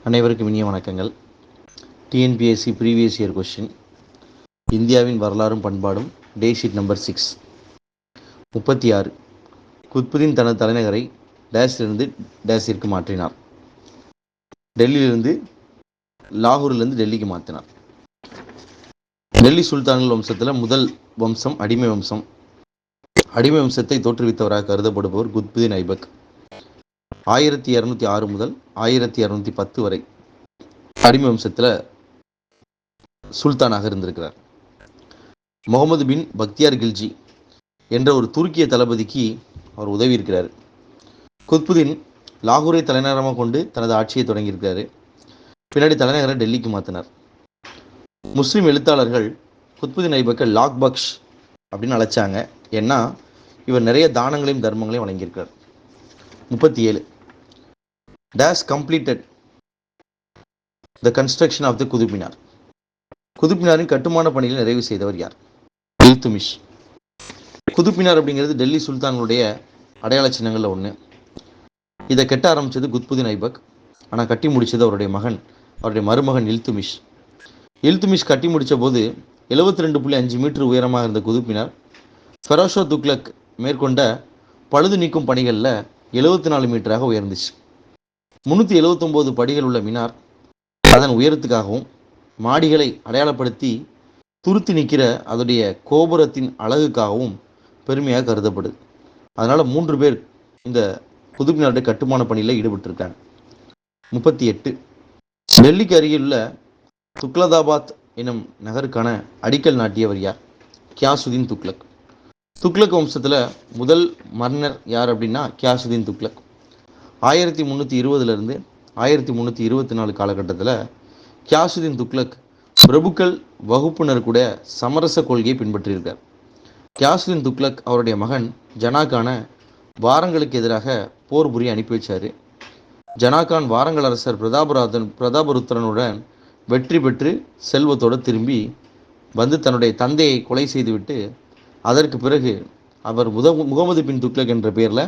அனைவருக்கும் இனிய வணக்கங்கள். டிஎன்பிஎஸ்சி ப்ரீவியஸ் இயர் கொஸ்டின், இந்தியாவின் வரலாறும் பண்பாடும், டே ஷீட் நம்பர் 6, 36. குத்புதீன் தனது தலைநகரை டேஷிலிருந்து டேஷிற்கு மாற்றினார். டெல்லியிலிருந்து லாகூரிலிருந்து டெல்லிக்கு மாற்றினார். டெல்லி சுல்தான்கள் வம்சத்தில் முதல் வம்சம் அடிமை வம்சம். அடிமை வம்சத்தை தோற்றுவித்தவராக கருதப்படுபவர் குத்புதீன் ஐபக். 1206 முதல் 1210 வரை அடிமை வம்சத்தில் சுல்தானாக இருந்திருக்கிறார். முகமது பின் பக்தியார் கில்ஜி என்ற ஒரு துருக்கிய தளபதிக்கு அவர் உதவி இருக்கிறார். குத்புதீன் லாகூரை தலைநகரமாக கொண்டு தனது ஆட்சியை தொடங்கியிருக்கிறாரு. பின்னாடி தலைநகரை டெல்லிக்கு மாற்றினார். முஸ்லீம் எழுத்தாளர்கள் குத்புதீன் ஐபக்கை லாக் பக்ஷ் அப்படின்னு அழைச்சாங்க. ஏன்னா இவர் நிறைய தானங்களையும் தர்மங்களையும் வழங்கியிருக்கிறார். 37. Dash completed the construction of the Qutub Minar. Qutub மினாரின் கட்டுமான பணிகளை நிறைவு செய்தவர் யார்? இல்துமிஷ். குதுப் மினார் அப்படிங்கிறது டெல்லி சுல்தான்களுடைய அடையாள சின்னங்களில் ஒன்று. இதை கட்ட ஆரம்பித்தது குத்புதீன் ஐபக். ஆனால் கட்டி முடித்தது அவருடைய மருமகன் இல்துமிஷ். இல்துமிஷ் கட்டி முடித்த போது 72.5 மீட்டர் உயரமாக இருந்த குதுப் மினார் ஃபெரோஷா துக்ளக் மேற்கொண்ட பழுது நீக்கும் பணிகளில் 74 மீட்டராக உயர்ந்துச்சு. 379 படிகள் உள்ள மினார் அதன் உயரத்துக்காகவும் மாடிகளை அடையாளப்படுத்தி துருத்தி நிற்கிற அதோடைய கோபுரத்தின் அழகுக்காகவும் பெருமையாக கருதப்படுது. அதனால் 3 பேர் இந்த குதுப் மினாருடைய கட்டுமான பணியில் ஈடுபட்டிருக்காங்க. 38. டெல்லிக்கு அருகில் உள்ள துக்லதாபாத் எனும் நகருக்கான அடிக்கல் நாட்டியவர் யார்? கியாசுதீன் துக்ளக். துக்ளக் வம்சத்தில் முதல் மன்னர் யார் அப்படின்னா கியாசுதீன் துக்ளக். 1320 1324 காலகட்டத்தில் கியாசுதீன் துக்ளக் பிரபுக்கள் வகுப்பினர் கூட சமரச கொள்கையை பின்பற்றியிருக்கார். கியாசுதீன் துக்ளக் அவருடைய மகன் ஜனாகானை வாரங்களுக்கு எதிராக போர் புரிய அனுப்பி வச்சார். ஜனாகான் வாரங்கள் அரசர் பிரதாபருத்திரனுடன் வெற்றி பெற்று செல்வத்தோடு திரும்பி வந்து தன்னுடைய தந்தையை கொலை செய்துவிட்டு அதற்கு பிறகு அவர் முகமது பின் துக்ளக் என்ற பெயரில்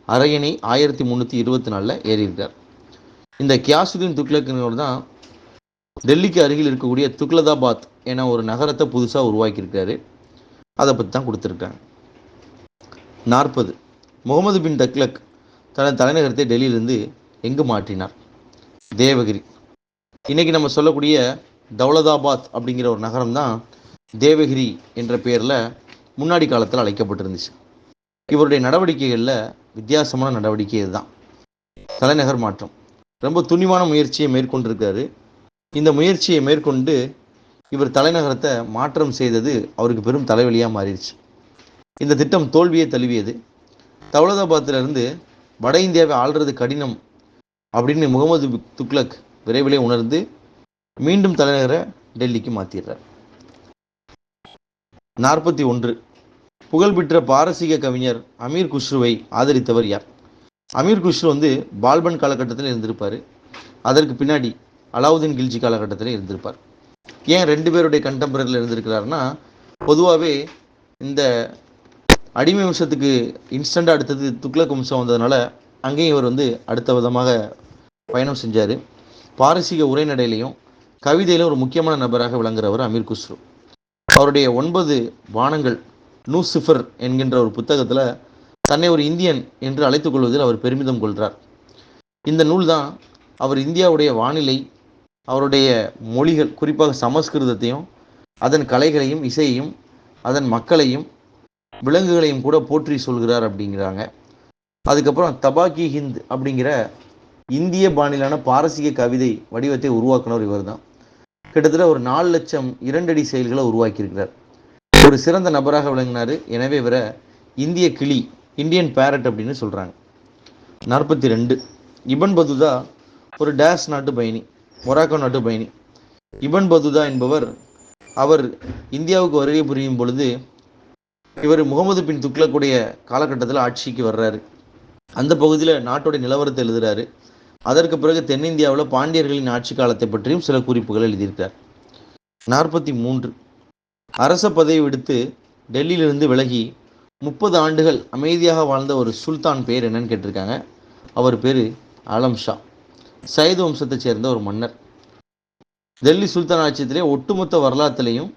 அரியணை 1324 ஏறியிருக்கார். இந்த கியாசுதீன் துக்ளக்னோடு தான் டெல்லிக்கு அருகில் இருக்கக்கூடிய துக்லதாபாத் என ஒரு நகரத்தை புதுசாக உருவாக்கியிருக்காரு. அதை பற்றி தான் கொடுத்துருக்காங்க. 40. முகமது பின் துக்ளக் தனது தலைநகரத்தை டெல்லியிலிருந்து எங்கு மாற்றினார்? தேவகிரி. இன்றைக்கி நம்ம சொல்லக்கூடிய தௌலதாபாத் அப்படிங்கிற ஒரு நகரம் தான் தேவகிரி என்ற பெயரில் முன்னாடி காலத்தில் அழைக்கப்பட்டிருந்துச்சு. இவருடைய நடவடிக்கைகளில் வித்தியாசமான நடவடிக்கை இதுதான், தலைநகர் மாற்றம். ரொம்ப துணிவான முயற்சியை மேற்கொண்டிருக்காரு. இந்த முயற்சியை மேற்கொண்டு இவர் தலைநகரத்தை மாற்றம் செய்தது அவருக்கு பெரும் தலைவலியாக மாறிடுச்சு. இந்த திட்டம் தோல்வியை தழுவியது. தௌலதாபாத்திலிருந்து வட இந்தியாவை ஆள்றது கடினம் அப்படின்னு முகமது துக்ளக் விரைவிலே உணர்ந்து மீண்டும் தலைநகரை டெல்லிக்கு மாற்றிடுறார். 41. புகழ்பெற்ற பாரசீக கவிஞர் அமீர் குஷ்ருவை ஆதரித்தவர் யார்? அமீர் குஷ்ரு பால்பன் காலகட்டத்தில் இருந்திருப்பார். அதற்கு பின்னாடி அலாவுதீன் கில்ஜி காலகட்டத்தில் இருந்திருப்பார். ஏன் 2 பேருடைய கண்டெம்பரரியில் இருந்திருக்கிறாருன்னா, பொதுவாகவே இந்த அடிமை வம்சத்துக்கு இன்ஸ்டண்ட்டாக அடுத்தது துக்ளக் வம்சம் வந்ததுனால அங்கேயும் இவர் அடுத்த விதமாக பயணம் செஞ்சார். பாரசீக உரைநடையிலையும் கவிதையிலும் ஒரு முக்கியமான நபராக விளங்குகிறவர் அமீர் குஷ்ரு. அவருடைய 9 வானங்கள் நூசிஃபர் என்கின்ற ஒரு புத்தகத்தில் தன்னை ஒரு இந்தியன் என்று அழைத்துக் கொள்வதில் அவர் பெருமிதம் கொள்கிறார். இந்த நூல் தான் அவர் இந்தியாவுடைய வானிலை, அவருடைய மொழிகள், குறிப்பாக சமஸ்கிருதத்தையும் அதன் கலைகளையும் இசையையும் அதன் மக்களையும் விலங்குகளையும் கூட போற்றி சொல்கிறார் அப்படிங்கிறாங்க. அதுக்கப்புறம் தபாக்கி ஹிந்த் அப்படிங்கிற இந்திய பாணியிலான பாரசீக கவிதை வடிவத்தை உருவாக்குனவர் இவர் தான். கிட்டத்தட்ட ஒரு 4 லட்சம் 2 அடி செயல்களை உருவாக்கியிருக்கிறார். ஒரு சிறந்த நபராக விளங்கினார். எனவே இவரை இந்திய கிளி, இந்தியன் பேரட் அப்படின்னு சொல்கிறாங்க. 42. இபன் பதுதா ஒரு டேஷ் நாட்டு பயணி, மொராக்கோ நாட்டு பயணி. இபன் பதுதா என்பவர் அவர் இந்தியாவுக்கு வருகை புரியும் பொழுது இவர் முகமது பின் துக்ளக்குடைய காலகட்டத்தில் ஆட்சிக்கு வர்றாரு. அந்த பகுதியில் நாட்டுடைய நிலவரத்தை எழுதுகிறாரு. அதற்கு பிறகு தென்னிந்தியாவில் பாண்டியர்களின் ஆட்சி காலத்தை பற்றியும் சில குறிப்புகள் எழுதியிருக்கார். 43. அரச பதவி விடுத்து டெல்லியிலிருந்து விலகி 30 ஆண்டுகள் அமைதியாக வாழ்ந்த ஒரு சுல்தான் பேர் என்னன்னு கேட்டிருக்காங்க. அவர் பேர் ஆலம் ஷா. சையது வம்சத்தைச் சேர்ந்த ஒரு மன்னர். டெல்லி சுல்தான் ஆட்சியத்திலே ஒட்டுமொத்த வரலாற்றிலையும்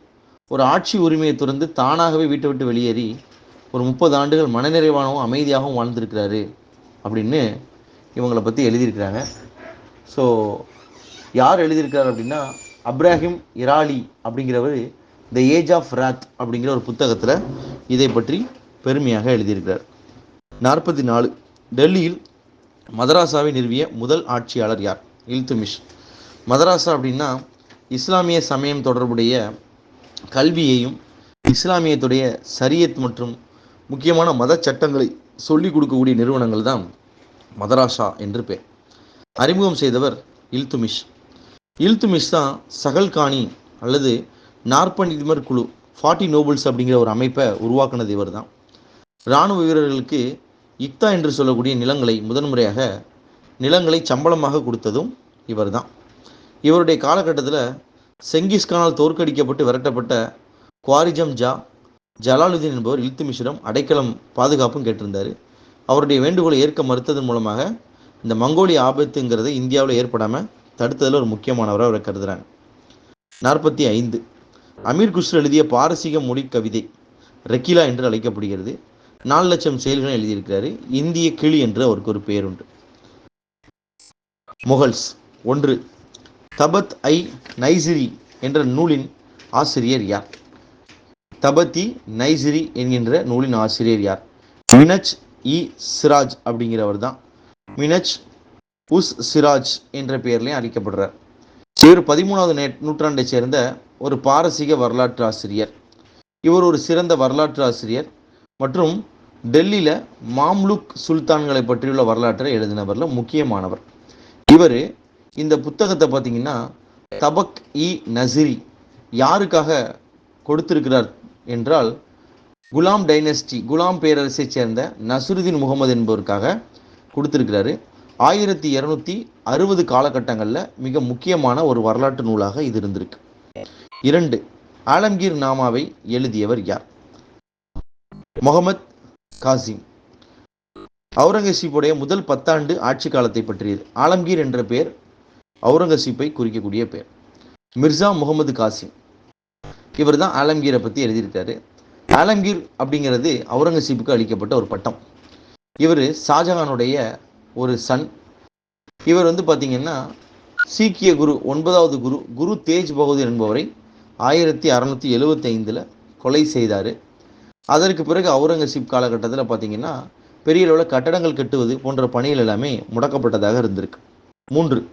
ஒரு ஆட்சி உரிமையை துறந்து தானாகவே வீட்டை விட்டு வெளியேறி ஒரு 30 ஆண்டுகள் மனநிறைவாகவும் அமைதியாகவும் வாழ்ந்திருக்கிறாரு அப்படின்னு இவங்களை பற்றி எழுதியிருக்கிறாங்க. ஸோ யார் எழுதியிருக்காரு அப்படின்னா அப்ராஹிம் இராலி அப்படிங்கிறவர் த ஏஜ் ஆஃப் ராத் அப்படிங்கிற ஒரு புத்தகத்தில் இதை பற்றி பெருமையாக எழுதியிருக்கிறார். 44. டெல்லியில் மதராசாவை நிறுவிய முதல் ஆட்சியாளர் யார்? இல்துமிஷ். மதராசா அப்படின்னா இஸ்லாமிய சமயம் தொடர்புடைய கல்வியையும் இஸ்லாமியத்துடைய சரியத் மற்றும் முக்கியமான மத சட்டங்களை சொல்லிக் கொடுக்கக்கூடிய நிறுவனங்கள் தான் மதராசா என்று பேர். அறிமுகம் செய்தவர் இல்துமிஷ். இல்துமிஷ் தான் சகல்கானி அல்லது நாற்பனிதிமர் குழு 40 நோபல்ஸ் அப்படிங்கிற ஒரு அமைப்பை உருவாக்குனது இவர் தான். இராணுவ வீரர்களுக்கு இக்தா என்று சொல்லக்கூடிய நிலங்களை சம்பளமாக கொடுத்ததும் இவர் தான். இவருடைய காலகட்டத்தில் செங்கிஸ்கானால் தோற்கடிக்கப்பட்டு விரட்டப்பட்ட குவாரிஜம் ஜலாலுதீன் என்பவர் இல்துமிஷிடம் அடைக்கலம் பாதுகாப்பும் கேட்டிருந்தார். அவருடைய வேண்டுகோளை ஏற்க மறுத்ததன் மூலமாக இந்த மங்கோலிய ஆபத்துங்கிறது இந்தியாவில் ஏற்படாமல் தடுத்ததில் ஒரு முக்கியமானவராக அவரை கருதுகிறாங்க. 45. அமீர் குஸ்ரு எழுதிய பாரசீக மொழி கவிதை ரெக்கிலா என்று அழைக்கப்படுகிறது. 4 லட்சம் செயல்களை எழுதியிருக்கிறாரு. இந்திய கிளி என்று அவருக்கு ஒரு பெயர் உண்டு. முகல்ஸ். 1. தபத் ஐ நைசிரி என்ற நூலின் ஆசிரியர் யார்? தபத்தி நைசிரி என்கின்ற நூலின் ஆசிரியர் யார்? மினச் இ சிராஜ் அப்படிங்கிறவர் தான். மினச் உஸ் சிராஜ் என்ற பெயர்லையும் அழைக்கப்படுறார். இவர் 13வது நூற்றாண்டை சேர்ந்த ஒரு பாரசீக வரலாற்று ஆசிரியர். இவர் ஒரு சிறந்த வரலாற்று ஆசிரியர் மற்றும் டெல்லியில் மாம்லுக் சுல்தான்களை பற்றியுள்ள வரலாற்றை எழுதினவரில் முக்கியமானவர். இவர் இந்த புத்தகத்தை பார்த்தீங்கன்னா தபக் இ நசிரி யாருக்காக கொடுத்திருக்கிறார் என்றால் குலாம் டைனஸ்டி, குலாம் பேரரசை சேர்ந்த நசுருதீன் முகமது என்பவருக்காக கொடுத்திருக்கிறாரு. 1260 காலகட்டங்களில் மிக முக்கியமான ஒரு வரலாற்று நூலாக இது இருந்திருக்கு. 2. ஆலம்கீர் நாமாவை எழுதியவர் யார்? முகமது காசிம். அவுரங்கசீப்புடைய முதல் 10 ஆண்டு ஆட்சி காலத்தை பற்றியது. ஆலம்கீர் என்ற பெயர் அவுரங்கசீப்பை குறிக்கக்கூடிய பெயர். மிர்சா முகமது காசிம் இவர் தான் ஆலம்கீரை பற்றி எழுதியிருக்காரு. ஆலம்கீர் அப்படிங்கிறது அவுரங்கசீப்புக்கு அளிக்கப்பட்ட ஒரு பட்டம். இவர் ஷாஜகானுடைய ஒரு சன். இவர் பார்த்தீங்கன்னா சீக்கிய குரு 9வது குரு தேஜ் பகதூர் என்பவரை 1675 கொலை செய்தார். அதற்கு பிறகு அவுரங்கசீப் காலகட்டத்தில் பார்த்தீங்கன்னா பெரிய அளவில் கட்டடங்கள் கட்டுவது போன்ற பணிகள் எல்லாமே முடக்கப்பட்டதாக இருந்திருக்கு. 3.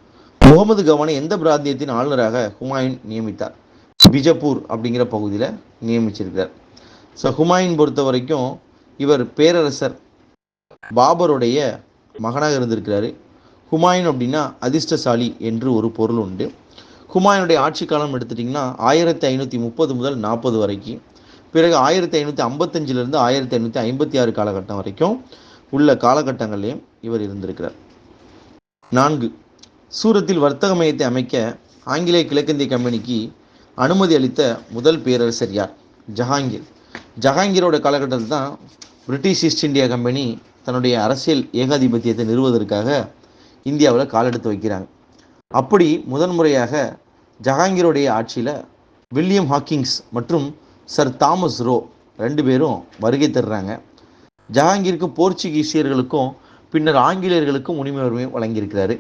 முகமது கவானை எந்த பிராந்தியத்தின் ஆளுநராக ஹுமாயூன் நியமித்தார்? பிஜப்பூர் அப்படிங்கிற பகுதியில் நியமிச்சிருக்கிறார். ஸோ ஹுமாயூன் பொறுத்த வரைக்கும் இவர் பேரரசர் பாபருடைய மகனாக இருந்திருக்கிறாரு. ஹுமாயூன் அப்படின்னா அதிர்ஷ்டசாலி என்று ஒரு பொருள் உண்டு. ஹுமாயூனுடைய ஆட்சி காலம் எடுத்துட்டிங்கன்னா 1530 முதல் 40 வரைக்கும், பிறகு 1555 1556 காலகட்டம் வரைக்கும் உள்ள காலகட்டங்களையும் இவர் இருந்திருக்கிறார். 4. சூரத்தில் வர்த்தக மையத்தை அமைக்க ஆங்கிலேய கிழக்கிந்திய கம்பெனிக்கு அனுமதி அளித்த முதல் பேரரசர் யார்? ஜஹாங்கீர். ஜஹாங்கீரோட காலகட்டத்தில் தான் பிரிட்டிஷ் ஈஸ்ட் இந்தியா கம்பெனி தன்னுடைய அரசியல் ஏகாதிபத்தியத்தை நிறுவுவதற்காக இந்தியாவில் காலெடுத்து வைக்கிறாங்க. அப்படி முதன்முறையாக ஜஹாங்கீருடைய ஆட்சியில் வில்லியம் ஹாக்கிங்ஸ் மற்றும் சர் தாமஸ் ரோ 2 பேரும் வருகை தர்றாங்க. ஜஹாங்கீருக்கும் போர்ச்சுகீசியர்களுக்கும் பின்னர் ஆங்கிலேயர்களுக்கும் உரிமை வழங்கியிருக்கிறாரு.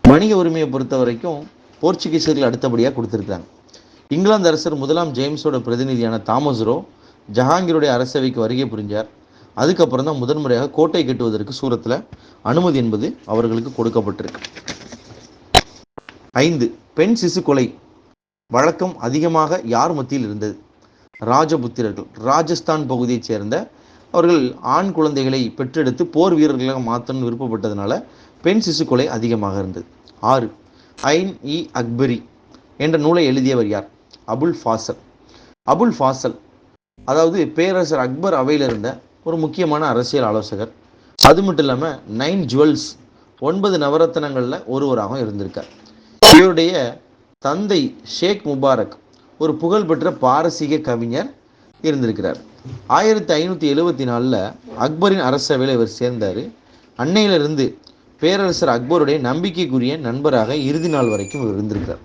வணிக உரிமையை பொறுத்த வரைக்கும் போர்ச்சுகீசியர்கள் அடுத்தபடியாக கொடுத்துருக்காங்க. இங்கிலாந்து அரசர் 1ஆம் ஜேம்ஸோட பிரதிநிதியான தாமஸ் ரோ ஜஹாங்கீருடைய அரசவைக்கு வருகை புரிஞ்சார். அதுக்கப்புறம் தான் முதன்முறையாக கோட்டை கட்டுவதற்கு சூரத்தில் அனுமதி என்பது அவர்களுக்கு கொடுக்கப்பட்டிருக்கு. 5. பெண் சிசு கொலை வழக்கம் அதிகமாக யார் மத்தியில் இருந்தது? ராஜபுத்திரர்கள். ராஜஸ்தான் பகுதியைச் சேர்ந்த அவர்கள் ஆண் குழந்தைகளை பெற்றெடுத்து போர் வீரர்களாக மாற்றணும்னு விருப்பப்பட்டதுனால பெண் சிசு கொலை அதிகமாக இருந்தது. 6. ஐன் இ அக்பரி என்ற நூலை எழுதியவர் யார்? அபுல் ஃபாசல். அபுல் ஃபாசல் அதாவது பேரரசர் அக்பர் அவையில் இருந்த ஒரு முக்கியமான அரசியல் ஆலோசகர். அது மட்டும் இல்லாமல் 9 ஜுவல்ஸ் 9 நவரத்தனங்களில் ஒருவராகவும் இருந்திருக்கார். இவருடைய தந்தை ஷேக் முபாரக் ஒரு புகழ்பெற்ற பாரசீக கவிஞர் இருந்திருக்கிறார். 1574 அக்பரின் அரசவையில் இவர் சேர்ந்தார். அன்னையிலிருந்து பேரரசர் அக்பருடைய நம்பிக்கைக்குரிய நண்பராக இறுதி நாள் வரைக்கும் இவர் இருந்திருக்கிறார்.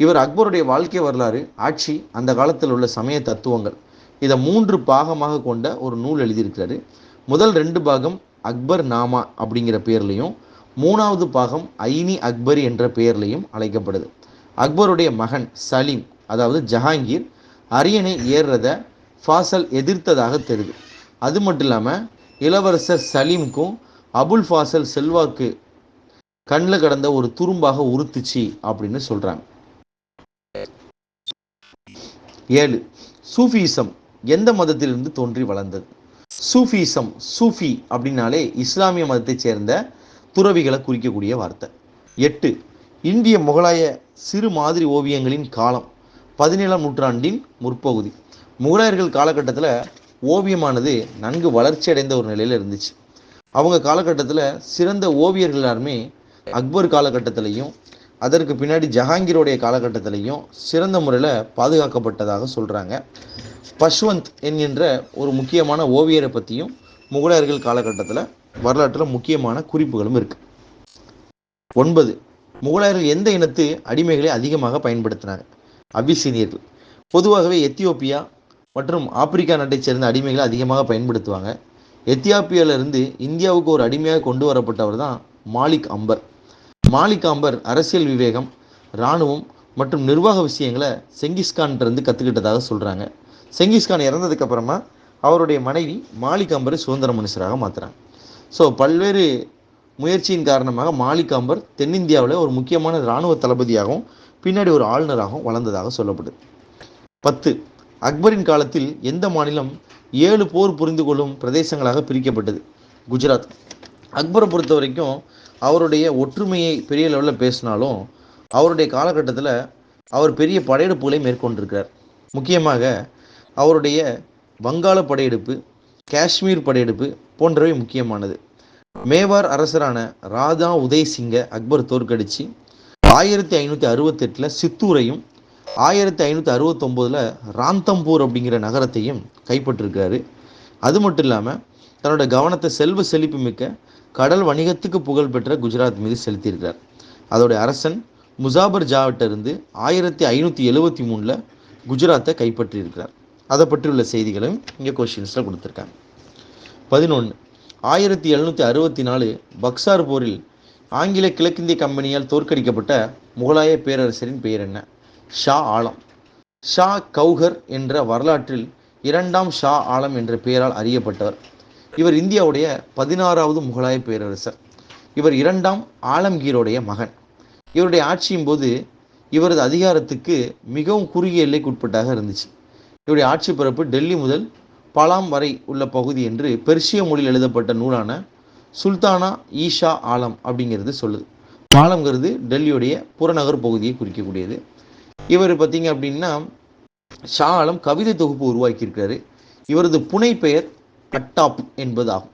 இவர் அக்பருடைய வாழ்க்கை வரலாறு, ஆட்சி, அந்த காலத்தில் உள்ள சமய தத்துவங்கள், இதை 3 பாகமாக கொண்ட ஒரு நூல் எழுதியிருக்கிறாரு. முதல் 2 பாகம் அக்பர் நாமா அப்படிங்கிற பேர்லையும், 3வது பாகம் ஐனி அக்பரி என்ற பெயர்லையும் அழைக்கப்படுது. அக்பருடைய மகன் சலீம், அதாவது ஜஹாங்கீர், அரியணை ஏறுறத ஃபாசல் எதிர்த்ததாக தெரியுது. அது மட்டும் இல்லாமல் இளவரசர் சலீமுக்கும் அபுல் ஃபாசல் செல்வாக்கு கண்ணில் கடந்த ஒரு துரும்பாக உறுத்துச்சு அப்படின்னு சொல்றாங்க. 7. சூஃபிசம் எந்த மதத்திலிருந்து தோன்றி வளர்ந்தது? சூஃபிசம், சூஃபி அப்படின்னாலே இஸ்லாமிய மதத்தைச் சேர்ந்த துறவிகளை குறிக்கக்கூடிய வார்த்தை. 8. இந்திய முகலாய சிறு மாதிரி ஓவியங்களின் காலம் 17ஆம் நூற்றாண்டின் முற்பகுதி. முகலாயர்கள் காலகட்டத்தில் ஓவியமானது நன்கு வளர்ச்சி அடைந்த ஒரு நிலையில் இருந்துச்சு. அவங்க காலகட்டத்தில் சிறந்த ஓவியர்கள் எல்லாருமே அக்பர் காலகட்டத்திலையும் அதற்கு பின்னாடி ஜஹாங்கீரோடைய காலகட்டத்திலையும் சிறந்த முறையில் பாதுகாக்கப்பட்டதாக சொல்கிறாங்க. பஷ்வந்த் என்கின்ற ஒரு முக்கியமான ஓவியரை பற்றியும் முகலாயர்கள் காலகட்டத்தில் வரலாற்றில் முக்கியமான குறிப்புகளும் இருக்குது. 9. முகலாயர்கள் எந்த இனத்து அடிமைகளை அதிகமாக பயன்படுத்தினாங்க? அபிசீனியர்கள். பொதுவாகவே எத்தியோப்பியா மற்றும் ஆப்பிரிக்கா நாட்டைச் சேர்ந்த அடிமைகளை அதிகமாக பயன்படுத்துவாங்க. எத்தியோப்பியாவிலிருந்து இந்தியாவுக்கு ஒரு அடிமையாக கொண்டு வரப்பட்டவர் தான் மாலிக் அம்பர். மாலிக் அம்பர் அரசியல் விவேகம், இராணுவம் மற்றும் நிர்வாக விஷயங்களை செங்கிஸ்கான்கிட்டருந்து கற்றுக்கிட்டதாக சொல்கிறாங்க. செங்கிஸ்கான் இறந்ததுக்கு அப்புறமா அவருடைய மனைவி மாலிக் அம்பரை சுதந்திர மனுஷராக மாற்றுறாங்க. ஸோ பல்வேறு முயற்சியின் காரணமாக மாலிக் அம்பர் தென்னிந்தியாவில் ஒரு முக்கியமான இராணுவ தளபதியாகவும் பின்னாடி ஒரு ஆளுநராகவும் வளர்ந்ததாக சொல்லப்படுது. 10. அக்பரின் காலத்தில் எந்த மாநிலம் 7 போர் புரிந்து கொள்ளும் பிரதேசங்களாக பிரிக்கப்பட்டது? குஜராத். அக்பரை பொறுத்த வரைக்கும் அவருடைய ஒற்றுமையை பெரிய லெவலில் பேசினாலும் அவருடைய காலகட்டத்தில் அவர் பெரிய படையெடுப்புகளை மேற்கொண்டிருக்கிறார். முக்கியமாக அவருடைய வங்காள படையெடுப்பு, காஷ்மீர் படையெடுப்பு போன்றவை முக்கியமானது. மேவார் அரசரான ராஜா உதய் சிங்கை அக்பர் தோற்கடித்து 1568 சித்தூரையும் 1569 ராந்தம்பூர் அப்படிங்கிற நகரத்தையும் கைப்பற்றிருக்காரு. அது மட்டும் இல்லாமல் தன்னோட கவனத்தை செல்வ செழிப்பு மிக்க கடல் வணிகத்துக்கு புகழ்பெற்ற குஜராத் மீது செலுத்தியிருக்கிறார். அதோடைய அரசன் முசாபர் ஜாவிட்டிருந்து 1573 குஜராத்தை கைப்பற்றியிருக்கிறார். அதை பற்றியுள்ள செய்திகளும் இங்கே கொஸ்டின்ஸில் கொடுத்துருக்காங்க. 11. 1764 பக்சார் போரில் ஆங்கில கிழக்கிந்திய கம்பெனியால் தோற்கடிக்கப்பட்ட முகலாய பேரரசரின் பெயர் என்ன? ஷா ஆலம். ஷா கௌகர் என்ற வரலாற்றில் 2ஆம் ஷா ஆலம் என்ற பெயரால் அறியப்பட்டவர். இவர் இந்தியாவுடைய 16வது முகலாய பேரரசர். இவர் 2ஆம் ஆலம்கீருடைய மகன். இவருடைய ஆட்சியின் போது இவரது அதிகாரத்துக்கு மிகவும் குறுகிய எல்லைக்குட்பட்டாக இருந்துச்சு. இவருடைய ஆட்சி பரப்பு டெல்லி முதல் பலாம் வரை உள்ள பகுதி என்று பெர்ஷிய மொழியில் எழுதப்பட்ட நூலான சுல்தானா ஈஷா ஆலம் அப்படிங்கிறது சொல்லுது. ஆலம்ங்கிறது டெல்லியுடைய புறநகர் பகுதியை குறிக்கக்கூடியது. இவர் பார்த்தீங்க அப்படின்னா ஷா ஆலம் கவிதை தொகுப்பு உருவாக்கியிருக்காரு. இவரது புனை பெயர் அட்டாப் என்பதாகும்.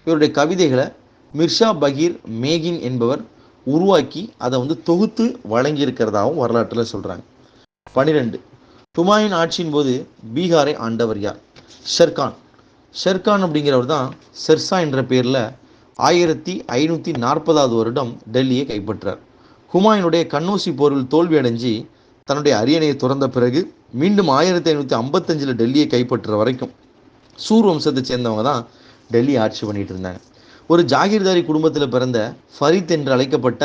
இவருடைய கவிதைகளை மிர்ஷா பகீர் மேகின் என்பவர் உருவாக்கி அதை தொகுத்து வழங்கியிருக்கிறதாகவும் வரலாற்றில் சொல்கிறாங்க. 12. ஹுமாயூன் ஆட்சியின் போது பீகாரை ஆண்டவர் யார்? ஷெர்கான். ஷெர்கான் அப்படிங்கிறவர் தான் ஷெர்ஷா என்ற பேரில் 1540வது வருடம் டெல்லியை கைப்பற்றார். ஹுமாயூனுடைய கன்னௌசி போரில் தோல்வி அடைஞ்சு தன்னுடைய அரியணையை துறந்த பிறகு மீண்டும் 1555 டெல்லியை கைப்பற்ற வரைக்கும் சூர் வம்சத்தை சேர்ந்தவங்க தான் டெல்லி ஆட்சி பண்ணிட்டு இருந்தாங்க. ஒரு ஜாகிர்தாரி குடும்பத்தில் பிறந்த ஃபரீத் என்று அழைக்கப்பட்ட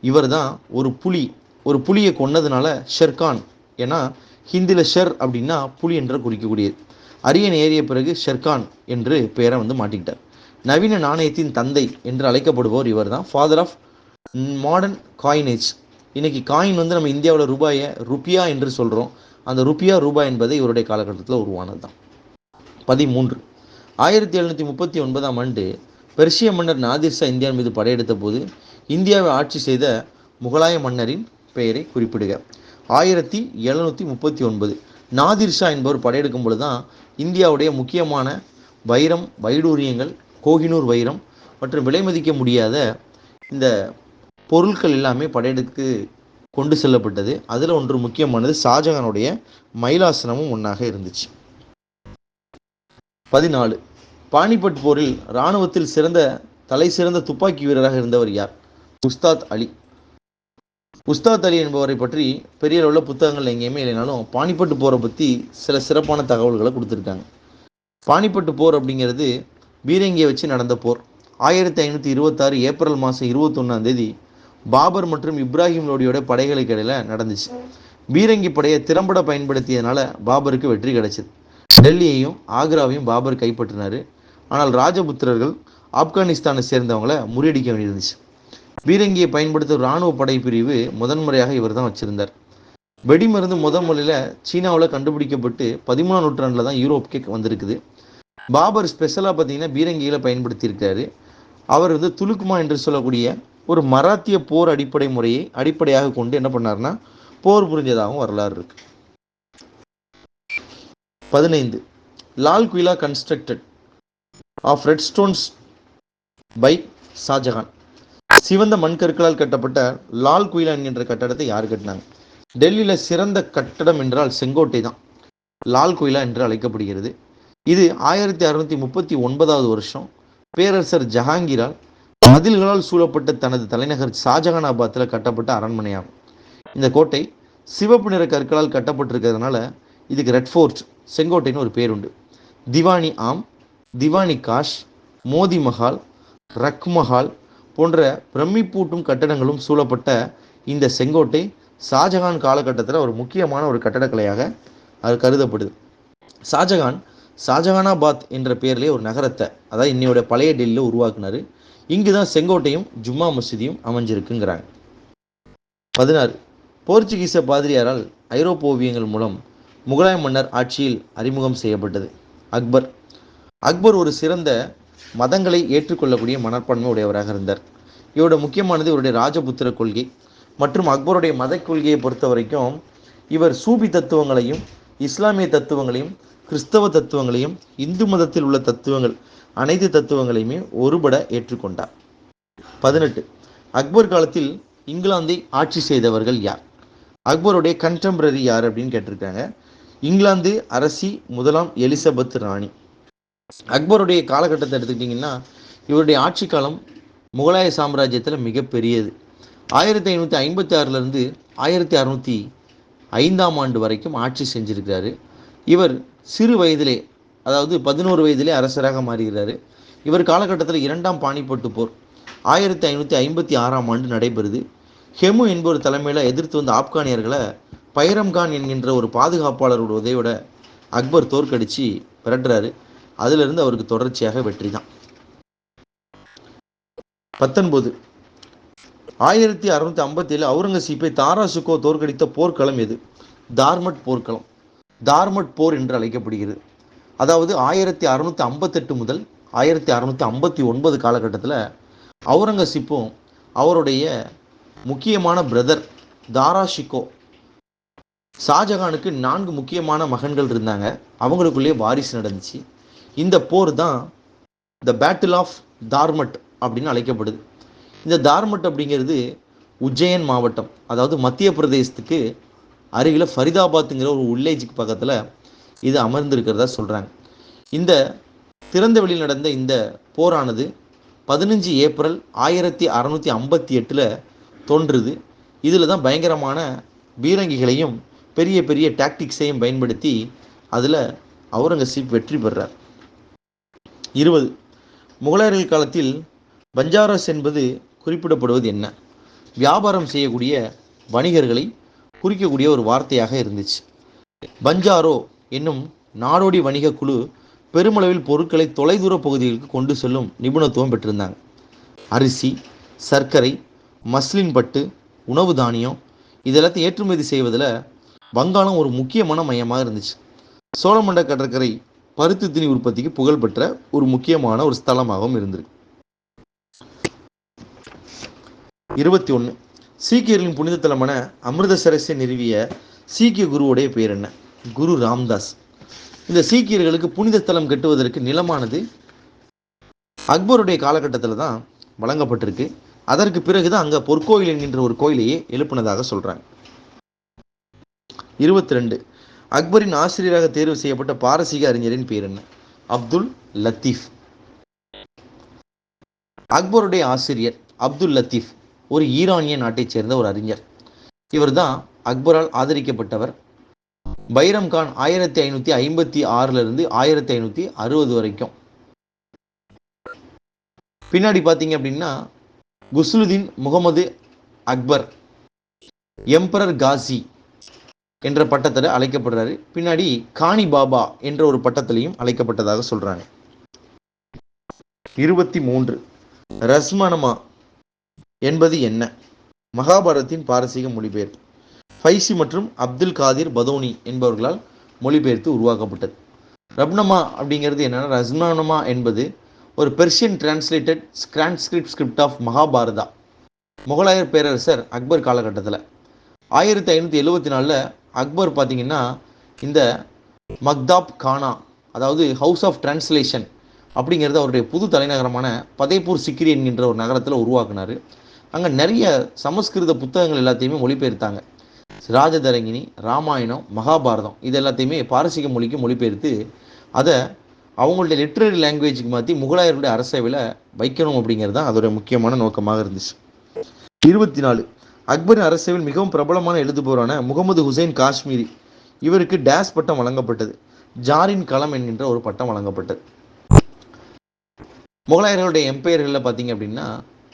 இவர் தான் ஒரு புலியை கொன்னதுனால ஷெர்கான், ஏன்னா ஹிந்தியில் ஷெர் அப்படின்னா புலி என்ற குறிக்கக்கூடியது. அரியணை ஏறிய பிறகு ஷெர்கான் என்று பெயரை மாட்டிக்கிட்டார். நவீன நாணயத்தின் தந்தை என்று அழைக்கப்படுபவர் இவர் தான். Father of modern coinage. இன்னைக்கு காயின் நம்ம இந்தியாவில் ரூபாயை ருப்பியா என்று சொல்கிறோம். அந்த ருப்பியா ரூபாய் என்பதை இவருடைய காலகட்டத்தில் உருவானது தான். 13. 1739ஆம் ஆண்டு பெர்ஷிய மன்னர் நாதிர் ஷா இந்தியா மீது படையெடுத்த போது இந்தியாவை ஆட்சி செய்த முகலாய மன்னரின் பெயரை குறிப்பிடுக. 1739 நாதிர் ஷா என்பவர் படையெடுக்கும் பொழுது தான் இந்தியாவுடைய முக்கியமான வைரம், வைடூரியங்கள், கோஹினூர் வைரம் மற்றும் விலை மதிக்க முடியாத இந்த பொருட்கள் எல்லாமே படையெடுத்து கொண்டு செல்லப்பட்டது. அதில் ஒன்று முக்கியமானது ஷாஜகானுடைய மயிலாசனமும் ஒன்றாக இருந்துச்சு. 14. பானிபட் போரில் இராணுவத்தில் சிறந்த தலை சிறந்த துப்பாக்கி வீரராக இருந்தவர் யார்? உஸ்தாத் அலி. உஸ்தாத் அலி என்பவரை பற்றி பெரிய அளவில் புத்தகங்கள் எங்கேயுமே இல்லைனாலும் பானிப்பட்டு போரை பற்றி சில சிறப்பான தகவல்களை கொடுத்துருக்காங்க. பானிப்பட்டு போர் அப்படிங்கிறது பீரங்கியை வச்சு நடந்த போர். 1526 ஏப்ரல் மாதம் 21 பாபர் மற்றும் இப்ராஹிம் லோடியோட படைகளுக்கு இடையில நடந்துச்சு. பீரங்கி படையை திறம்பட பயன்படுத்தியதுனால பாபருக்கு வெற்றி கிடைச்சது. டெல்லியையும் ஆக்ராவையும் பாபர் கைப்பற்றினார். ஆனால் ராஜபுத்திரர்கள் ஆப்கானிஸ்தானை சேர்ந்தவங்களை முறியடிக்க வேண்டியிருந்துச்சு. பீரங்கியை பயன்படுத்தும் இராணுவ படை பிரிவு முதன்முறையாக இவர் தான் வச்சிருந்தார். வெடிமருந்து முதலில் சீனாவில் கண்டுபிடிக்கப்பட்டு 13ஆம் நூற்றாண்டில் தான் யூரோப்புக்கே வந்திருக்குது. பாபர் ஸ்பெஷலாக பார்த்தீங்கன்னா பீரங்கிகளை பயன்படுத்தியிருக்காரு. அவர் துலுக்குமா என்று சொல்லக்கூடிய ஒரு மராத்திய போர் அடிப்படை முறையை அடிப்படையாக கொண்டு என்ன பண்ணார்னா போர் புரிஞ்சதாகவும் வரலாறு இருக்கு. 15. Lal Qila constructed of red stones by Shahjahan. சிவந்த மண்கற்களால் கட்டப்பட்ட லால் குயிலா என்கின்ற கட்டடத்தை யார் கட்டினாங்க? டெல்லியில் சிறந்த கட்டடம் என்றால் செங்கோட்டை தான் லால் குயிலா என்று அழைக்கப்படுகிறது. இது 1639 வருஷம் பேரரசர் ஜஹாங்கீரால் மதில்களால் சூழப்பட்ட தனது தலைநகர் ஷாஜகானாபாத்தில் கட்டப்பட்ட அரண்மனையாகும். இந்த கோட்டை சிவப்பு நிற கற்களால் கட்டப்பட்டிருக்கிறதுனால இதுக்கு ரெட் ஃபோர்ட் செங்கோட்டைன்னு ஒரு பேர் உண்டு. திவானி ஆம், திவானி காஷ், மோதி மஹால், ரக் மஹால் போன்ற பிரமிப்பூட்டும் கட்டடங்களும் சூழப்பட்ட இந்த செங்கோட்டை ஷாஜகான் காலகட்டத்தில் ஒரு முக்கியமான ஒரு கட்டடக்கலையாக அது கருதப்படுது. ஷாஜகானாபாத் என்ற பெயரிலே ஒரு நகரத்தை, அதாவது இன்னையோட பழைய டெல்லியில் உருவாக்குனார். இங்கு தான் செங்கோட்டையும் ஜும்மா மசூதியும் அமைஞ்சிருக்குங்கிறாங்க. 16. போர்ச்சுகீச பாதிரியாரால் ஐரோப்பா ஓவியங்கள் மூலம் முகலாய மன்னர் ஆட்சியில் அறிமுகம் செய்யப்பட்டது. அக்பர் ஒரு சிறந்த மதங்களை ஏற்றுக்கொள்ளக்கூடிய மனப்பான்மை உடையவராக இருந்தார். இவருடைய முக்கியமானது இவருடைய ராஜபுத்திர கொள்கை மற்றும் அக்பருடைய மத கொள்கையை பொறுத்த வரைக்கும் இவர் சூபி தத்துவங்களையும் இஸ்லாமிய தத்துவங்களையும் கிறிஸ்தவ தத்துவங்களையும் இந்து மதத்தில் உள்ள தத்துவங்கள் அனைத்து தத்துவங்களையுமே ஒருபட ஏற்றுக்கொண்டார். 18. அக்பர் காலத்தில் இங்கிலாந்தை ஆட்சி செய்தவர்கள் யார்? அக்பருடைய கண்டெம்பரரி யார் அப்படின்னு கேட்டிருக்காங்க. இங்கிலாந்து அரசி முதலாம் எலிசபெத் ராணி. அக்பருடைய காலகட்டத்தை எடுத்துக்கிட்டிங்கன்னா இவருடைய ஆட்சி காலம் முகலாய சாம்ராஜ்யத்தில் மிகப்பெரியது. 1556 1605 வரைக்கும் ஆட்சி செஞ்சிருக்கிறாரு. இவர் சிறு வயதிலே, அதாவது 11 வயதிலே அரசராக மாறுகிறார். இவர் காலகட்டத்தில் 2ஆம் பானிப்பட்டு போர் 1556 நடைபெறுது. ஹெமு என்பவர் தலைமையில் எதிர்த்து வந்த ஆப்கானியர்களை பைரம்கான் என்கின்ற ஒரு பாதுகாப்பாளரோட உதவியோட அக்பர் தோற்கடித்து விரட்டுறாரு. அதிலிருந்து அவருக்கு தொடர்ச்சியாக வெற்றி தான். 19. 1657 அவுரங்கசீப்பை தாராஷிகோ தோற்கடித்த போர்க்களம் எது? தார்மட் போர்க்களம். தார்மட் போர் என்று அழைக்கப்படுகிறது. அதாவது 1658 முதல் 1659 காலகட்டத்தில் அவுரங்கசீப்பும் அவருடைய முக்கியமான பிரதர் தாராஷிகோ, ஷாஜகானுக்கு 4 முக்கியமான மகன்கள் இருந்தாங்க. அவங்களுக்குள்ளே வாரிசு நடந்துச்சு. இந்த போர் தான் த பேட்டில் ஆஃப் தார்மட் அப்படின்னு அழைக்கப்படுது. இந்த தார்மட் அப்படிங்கிறது உஜ்ஜயன் மாவட்டம், அதாவது மத்திய பிரதேசத்துக்கு அருகில் ஃபரிதாபாத்துங்கிற ஒரு வில்லேஜுக்கு பக்கத்தில் இது அமர்ந்திருக்கிறதா சொல்கிறாங்க. இந்த திறந்த வெளியில் நடந்த இந்த போரானது 15 ஏப்ரல் 1658 தோன்றுது. இதில் தான் பயங்கரமான பீரங்கிகளையும் பெரிய பெரிய டாக்டிக்ஸையும் பயன்படுத்தி அதில் அவுரங்கசீப் வெற்றி பெறார். 20. முகலாயர்கள் காலத்தில் பஞ்சாரஸ் என்பது குறிப்பிடப்படுவது என்ன? வியாபாரம் செய்யக்கூடிய வணிகர்களை குறிக்கக்கூடிய ஒரு வார்த்தையாக இருந்துச்சு. பஞ்சாரோ என்னும் நாடோடி வணிக குழு பெருமளவில் பொருட்களை தொலைதூர பகுதிகளுக்கு கொண்டு செல்லும் நிபுணத்துவம் பெற்றிருந்தாங்க. அரிசி, சர்க்கரை, மஸ்லின் பட்டு, உணவு தானியம் இதெல்லாத்தையும் ஏற்றுமதி செய்வதில் வங்காளம் ஒரு முக்கியமான மையமாக இருந்துச்சு. சோழமண்டல கடற்கரை பருத்தி துணி உற்பத்திக்கு புகழ்பெற்ற ஒரு முக்கியமான ஒரு ஸ்தலமாகவும் இருந்திருக்கு. 21. சீக்கியர்களின் புனித தலமான அமிர்தசரஸை நிறுவிய சீக்கிய குருவுடைய பெயர் என்ன? குரு ராம்தாஸ். இந்த சீக்கியர்களுக்கு புனித ஸ்தலம் கட்டுவதற்கு நிலமானது அக்பருடைய காலகட்டத்தில் தான் வழங்கப்பட்டிருக்கு. அதற்கு பிறகுதான் அங்கே பொற்கோயில் என்கின்ற ஒரு கோயிலையே எழுப்பினதாக சொல்றாங்க. 22. அக்பரின் ஆசிரியராக தேர்வு செய்யப்பட்ட பாரசீக அறிஞரின் பெயர் என்ன? அப்துல் லத்தீப். அக்பருடைய ஆசிரியர் அப்துல் லத்தீப் ஒரு ஈரானிய நாட்டைச் சேர்ந்த ஒரு அறிஞர். இவர் தான் அக்பரால் ஆதரிக்கப்பட்டவர். பைரம் கான் 1556 1560 வரைக்கும். பின்னாடி பார்த்தீங்க அப்படின்னா குஸ்லுதீன் முகமது அக்பர் எம்பரர் காசி என்ற பட்டத்தில் அழைக்கப்படுறாரு. பின்னாடி கானி பாபா என்ற ஒரு பட்டத்திலையும் அழைக்கப்பட்டதாக சொல்றாங்க. 23 ரஸ்மனமா என்பது என்ன? மகாபாரதத்தின் பாரசீக மொழிபெயர்ப்பு. ஃபைசி மற்றும் அப்துல் காதிர் பதோனி என்பவர்களால் மொழிபெயர்த்து உருவாக்கப்பட்டது. ரப்னமா அப்படிங்கிறது என்னன்னா, ரஸ்மனமா என்பது ஒரு Persian translated script of Mahabharata. முகலாயர் பேரரசர் அக்பர் காலகட்டத்தில் 1574 அக்பர் பார்த்தீங்கன்னா இந்த மக்தாப் கானா, அதாவது ஹவுஸ் ஆஃப் டிரான்ஸ்லேஷன் அப்படிங்கிறது அவருடைய புது தலைநகரமான பதேபூர் சிக்ரி என்கின்ற ஒரு நகரத்தில் உருவாக்குனார். அங்கே நிறைய சமஸ்கிருத புத்தகங்கள் எல்லாத்தையுமே மொழிபெயர்த்தாங்க. ராஜதரங்கினி, ராமாயணம், மகாபாரதம் இது எல்லாத்தையுமே பாரசீக மொழிக்கு மொழிபெயர்த்து அதை அவங்களுடைய லிட்ரரி லாங்குவேஜுக்கு மாற்றி முகலாயருடைய அரசவையில் வைக்கணும் அப்படிங்கிறது தான் அதோடைய முக்கியமான நோக்கமாக இருந்துச்சு. 24 அக்பரின் அரசவையில் மிகவும் பிரபலமான எழுதுபவரான முகமது ஹுசைன் காஷ்மீரி, இவருக்கு டேஸ் பட்டம் வழங்கப்பட்டது. ஜாரின் களம் என்கின்ற ஒரு பட்டம் வழங்கப்பட்டது. முகலாயர்களுடைய எம்பையர்களில் பார்த்தீங்க அப்படின்னா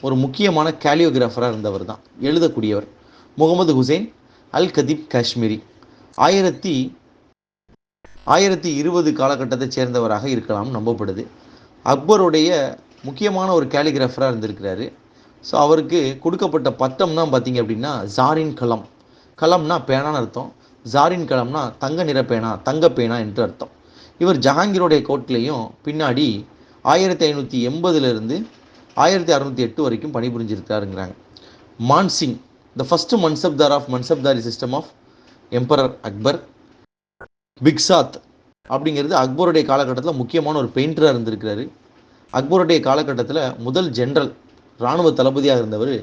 ஒரு முக்கியமான கேலியோகிராஃபராக இருந்தவர் தான், எழுதக்கூடியவர், முகமது ஹுசைன் அல் கதீப் காஷ்மீரி. 1020 காலகட்டத்தை சேர்ந்தவராக இருக்கலாம் நம்பப்படுது. அக்பருடைய முக்கியமான ஒரு கேலிகிராஃபராக இருந்திருக்கிறாரு. ஸோ அவருக்கு கொடுக்கப்பட்ட பட்டம் தான் பார்த்தீங்க அப்படின்னா ஜாரின் களம். களம்னா பேனான்னு அர்த்தம். ஜாரின் களம்னா தங்க நிற பேனா, தங்க பேனா என்று அர்த்தம். இவர் ஜஹாங்கீருடைய கோர்ட்லேயும் பின்னாடி 1580 1608 வரைக்கும் பணிபுரிஞ்சிருக்காருங்கிறாங்க. Mansingh the first Mansabdar of Mansabdari system of emperor Akbar. பிக்சாத் அப்படிங்கிறது அக்பருடைய காலகட்டத்தில் முக்கியமான ஒரு பெயிண்டராக இருந்திருக்கிறாரு. அக்பருடைய காலகட்டத்தில் முதல் ஜெனரல் இராணுவ தளபதியாக இருந்தவர்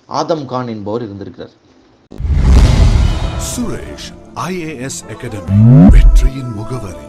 ஆதம் கான் என்பவர் இருந்திருக்கிறார். சுரேஷ் IAS அகாடமி வெற்றியின் முகவரி.